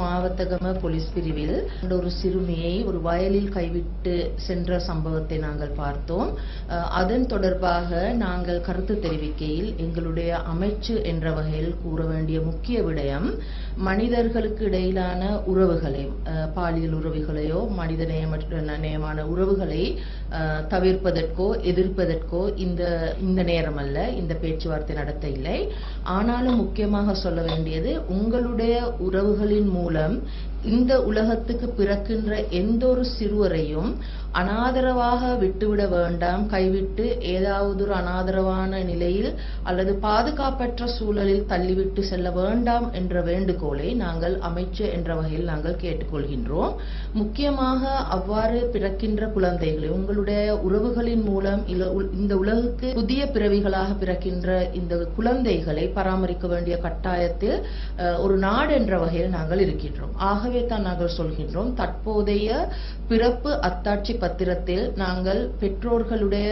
Mawathagama police பிரிவில் ஒரு சிறுமியை ஒரு வயலில் கைவிட்டு சென்ற சம்பவத்தை நாங்கள் பார்த்தோம். அதன் தொடர்பாக நாங்கள் கருத்து தெரிவிக்கையில் எங்களுடைய அமைச்சு என்ற வகையில் கூற வேண்டிய முக்கிய விடயம், மனிதர்களுக்கு இடையிலான உறவுகளை, பாலியல் உறவுகளையோ மனித நேயமான உறவுகளை தவிர்ப்பதற்கோ எதிர்ப்பதற்கோ இந்த நேரம் அல்ல, இந்த பேச்சுவார்த்தை நடத்த இல்லை. ஆனாலும் முக்கியமாக சொல்ல வேண்டியது, உங்களுடைய உறவுகளின் மூலம் இந்த உலகத்துக்கு பிறக்கின்ற எந்த ஒரு சிறுவரையும் அனாதரவாக விட்டுவிட வேண்டாம். கைவிட்டு ஏதாவது ஒரு அனாதரவான நிலையில் அல்லது பாதுகாப்பற்ற சூழலில் தள்ளிவிட்டு செல்ல வேண்டாம் என்ற வேண்டுகோளை நாங்கள் அமைச்சு என்ற வகையில் நாங்கள் கேட்டுக்கொள்கின்றோம். முக்கியமாக அவ்வாறு பிறக்கின்ற குழந்தைகளை உங்களுடைய உறவுகளின் மூலம் இந்த உலகுக்கு புதிய பிறவிகளாக பிறக்கின்ற இந்த குழந்தைகளை பராமரிக்க வேண்டிய கட்டாயத்தில் ஒரு நாடு என்ற வகையில் நாங்கள் இருக்கின்றோம். ஆகவே தான் நாங்கள் சொல்கின்றோம், தற்போதைய பிறப்பு அத்தாட்சி பத்திரத்தில் நாங்கள் பெற்றோர்களுடைய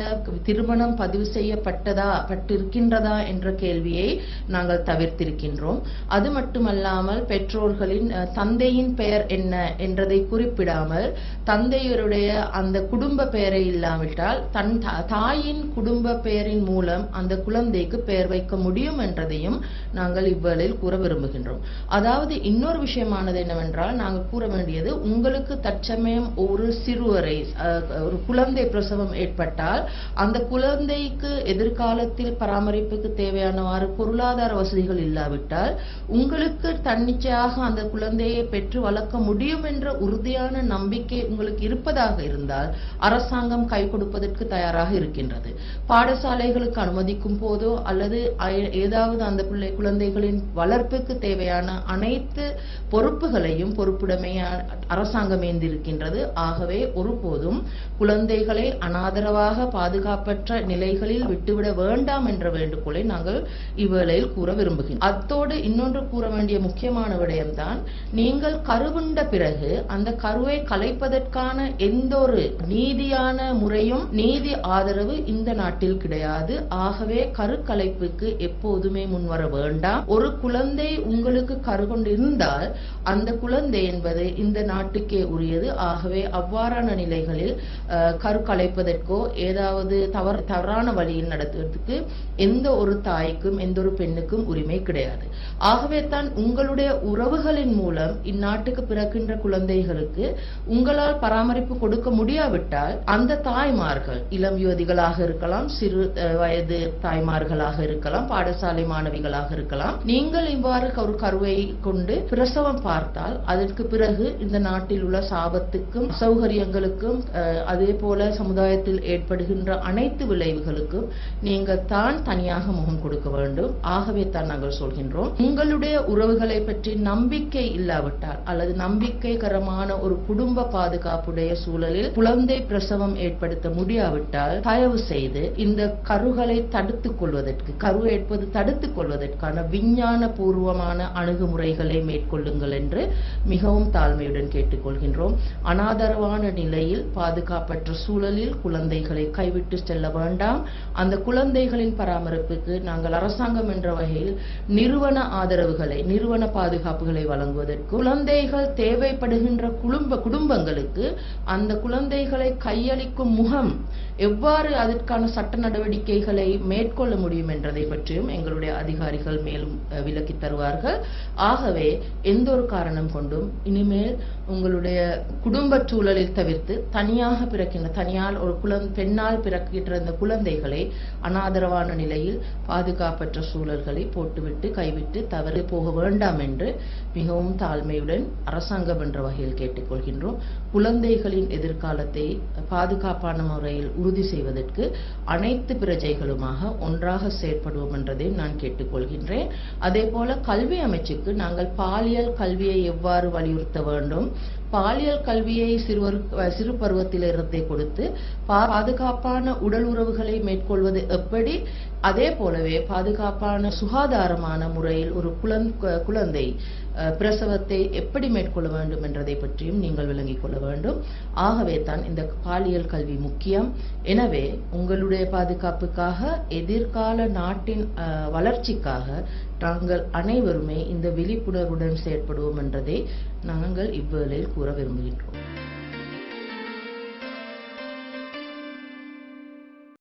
திருமணம் பதிவு செய்யப்பட்டிருக்கின்றதா என்ற கேள்வியை நாங்கள் தவிர்த்திருக்கின்றோம். அது மட்டுமல்லாமல் பெற்றோர்களின் தந்தையின் பெயர் என்ன என்றதை குறிப்பிடாமல் தந்தையருடைய அந்த குடும்ப பெயரை இல்லாவிட்டால் தன் தாயின் குடும்ப பெயரின் மூலம் அந்த குழந்தைக்கு பெயர் வைக்க முடியும் என்றதையும் நாங்கள் இவ்வேளையில் கூற விரும்புகின்றோம். அதாவது இன்னொரு விஷயமானது என்னவென்றால், நாங்கள் கூற வேண்டியது, உங்களுக்கு தற்சமயம் ஒரு சிறுவரை ஒரு குழந்தை பிரசவம் ஏற்பட்டால் அந்த குழந்தைக்கு எதிர்காலத்தில் பராமரிப்புக்கு தேவையானவாறு பொருளாதார வசதிகள் இல்லாவிட்டால் உங்களுக்கு தன்னிச்சையாக அந்த குழந்தையை பெற்று வளர்க்க முடியும் என்ற உறுதியான நம்பிக்கை உங்களுக்கு இருப்பதாக இருந்தால் அரசாங்கம் கை கொடுப்பதற்கு தயாராக இருக்கின்றது. பாடசாலைகளுக்கு அனுமதிக்கும் போதோ அல்லது ஏதாவது அந்த குழந்தைகளின் வளர்ப்புக்கு தேவையான அனைத்து பொறுப்புகளையும் பொறுப்புடைமைய அரசாங்கம் ஏந்திருக்கின்றது. ஆகவே ஒருபோதும் குழந்தைகளை அனாதரவாக பாதுகாப்பற்ற நிலைகளில் விட்டுவிட வேண்டாம் என்ற வேண்டுகோளை நாங்கள் இவ்வேளையில் கூற விரும்புகிறோம். அத்தோடு இன்னொன்று கூற வேண்டிய முக்கியமான விடயம்தான், நீங்கள் கருவுண்ட பிறகு அந்த கருவை கலைப்பதற்கான எந்த ஒரு நீதியான முறையும் நீதி ஆதரவு இந்த நாட்டில் கிடையாது. ஆகவே கருக்கலைப்புக்கு எப்போதுமே முன்வர வேண்டாம். ஒரு குழந்தை உங்களுக்கு கரு கொண்டு இருந்தால் அந்த குழந்தை என்பது இந்த நாட்டுக்கே உரியது. ஆகவே அவ்வாறான நிலைகளில் கரு கலைப்பதற்கோ ஏதாவது தவறான வழியில் நடத்துவதற்கு எந்த ஒரு தாய்க்கும் எந்த ஒரு பெண்ணுக்கும் உரிமை கிடையாது. ஆகவே தான் உங்களுடைய உறவுகளின் மூலம் இந்நாட்டுக்கு பிறக்கின்ற குழந்தைகளுக்கு உங்களால் பராமரிப்பு கொடுக்க முடியாவிட்டால் அந்த தாய்மார்கள் இளம் யுவதிகளாக இருக்கலாம், சிறு வயது தாய்மார்களாக இருக்கலாம், பாடசாலை மாணவிகளாக இருக்கலாம், நீங்கள் இவ்வாறு ஒரு கருவை கொண்டு பிரசவம் பார்த்தால் அதற்கு பிறகு இந்த நாட்டில் உள்ள சாபத்துக்கும் சௌகரியங்களுக்கும் அதே போல சமுதாயத்தில் ஏற்படுகின்ற அனைத்து விளைவுகளுக்கும் நீங்கள் தான் தனியாக முகம் கொடுக்க வேண்டும். ஆகவே தான் நாங்கள் சொல்கின்றோம், உங்களுடைய உறவுகளை பற்றி நம்பிக்கை இல்லாவிட்டால் அல்லது நம்பிக்கைகரமான ஒரு குடும்ப பாதுகாப்புடைய சூழலில் குழந்தை பிரசவம் ஏற்படுத்த முடியாவிட்டால் தயவு செய்து இந்த கருகளை தடுத்துக் கொள்வதற்கு, கரு ஏற்பது தடுத்துக் கொள்வதற்கான விஞ்ஞான பூர்வமான அணுகுமுறைகளை மேற்கொள்ளுங்கள் என்று மிகவும் தாழ்மையுடன் கேட்டுக்கொள்கின்றோம். அனாதரவான நிலையில் பாதுகாப்பற்ற சூழலில் குழந்தைகளை கைவிட்டு செல்ல வேண்டாம். அந்த குழந்தைகளின் பராமரிப்புக்கு நாங்கள் அரசாங்கம் என்ற வகையில் நிறுவன ஆதரவுகளை, நிறுவன பாதுகாப்புகளை வழங்குவதற்கு, குழந்தைகள் தேவைப்படுகின்ற குடும்பங்களுக்கு அந்த குழந்தைகளை கையளிக்கும் முகம் எவ்வாறு அதற்கான சட்ட நடவடிக்கைகளை மேற்கொள்ள முடியும் என்றதை பற்றியும் எங்களுடைய அதிகாரிகள் மேலும் விளக்கி தருவார்கள். ஆகவே எந்த ஒரு காரணம் கொண்டும் இனிமேல் உங்களுடைய குடும்ப சூழலில் தவிர்த்து தனியாக பிறக்கின்ற தனியால் ஒரு பெண்ணால் பிறக்கின்ற இந்த குழந்தைகளை அனாதரவான நிலையில் பாதுகாப்பற்ற சூழல்களை போட்டுவிட்டு கைவிட்டு தவறு போக வேண்டாம் என்று மிகவும் தாழ்மையுடன் அரசாங்கம் என்ற வகையில் கேட்டுக்கொள்கின்றோம். குழந்தைகளின் எதிர்காலத்தை பாதுகாப்பான முறையில் உறுதி செய்வதற்கு அனைத்து பிரஜைகளுமாக ஒன்றாக செயற்படுவோம் என்றதை நான் கேட்டுக்கொள்கின்றேன். அதே போல கல்வி அமைச்சுக்கு நாங்கள் பாலியல் கல்வியை எவ்வாறு வலியுறுத்த வேண்டும், பாலியல் கல்வியை சிறு பருவத்திலிருந்தே கொடுத்து பாதுகாப்பான உடல் உறவுகளை மேற்கொள்வது எப்படி, அதே போலவே பாதுகாப்பான சுகாதாரமான முறையில் ஒரு குழந்தை பிரசவத்தை எப்படி மேற்கொள்ள வேண்டும் என்றதை பற்றியும் நீங்கள் விளங்கிக் கொள்ள வேண்டும். ஆகவே தான் இந்த பாலியல் கல்வி முக்கியம். எனவே உங்களுடைய பாதுகாப்புக்காக, எதிர்கால நாட்டின் வளர்ச்சிக்காக நாங்கள் அனைவருமே இந்த விழிப்புணர்வுடன் செயற்படுவோம் என்றதை நாங்கள் இவ்வேளையில் கூற விரும்புகின்றோம்.